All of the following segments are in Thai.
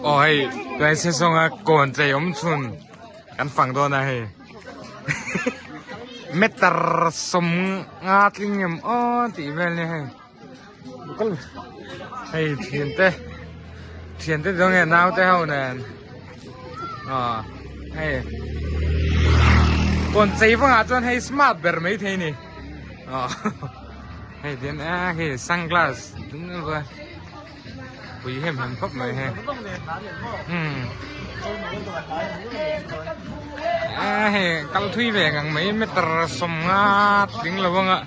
ôi tôi sẽ xong à còn chạy ống chun căn phòng đó này mét tờ sông ngát linh nghiệm ô tí về này hay thiền tê đó nghe nào tê hậu nè hay còn chạy phong à chun hay smart bear mấy thế này hay đến hay sunglass đúng rồi quý hem hạnh phúc này ha hay câu thuy về gần mấy mét tờ sông ngát tiếng là vâng ạ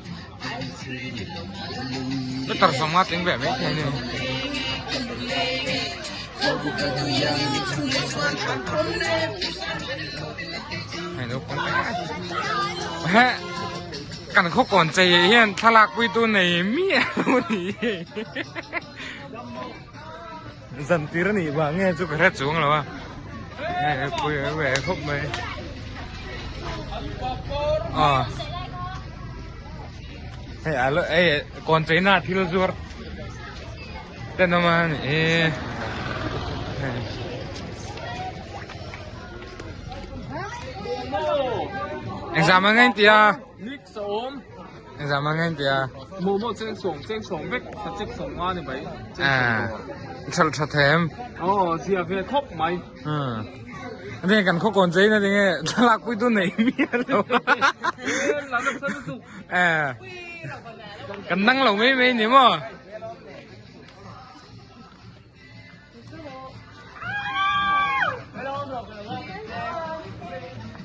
mét tờ sông ngát tiếng về mấy thế này hay đâu con haกันเขาก่อนใจเฮียนทะลักไปตัวไหนเมียวันนี้สันติรนี่ว่าไงจุกกระเทจุงหรอวะไอ้คุยแหวกครบไหมอ๋อไอ้อะไรไอ้ก่อนใจหน้าที่เราจวดแต่น้ำมันเอ็งสามมันไงเตียนิกสมเอ็งสามมันไงเตียโมโมเจงสงเวกสัจจิสงงานนี่ไปชัดแถมอ๋อเสียเฟียครบไหมอันนี้กันเขาก่อนใจนะทีนี้ทะลักไปตัวไหนเมียเรากันนั่งเราไม่เนี่ยมั้ง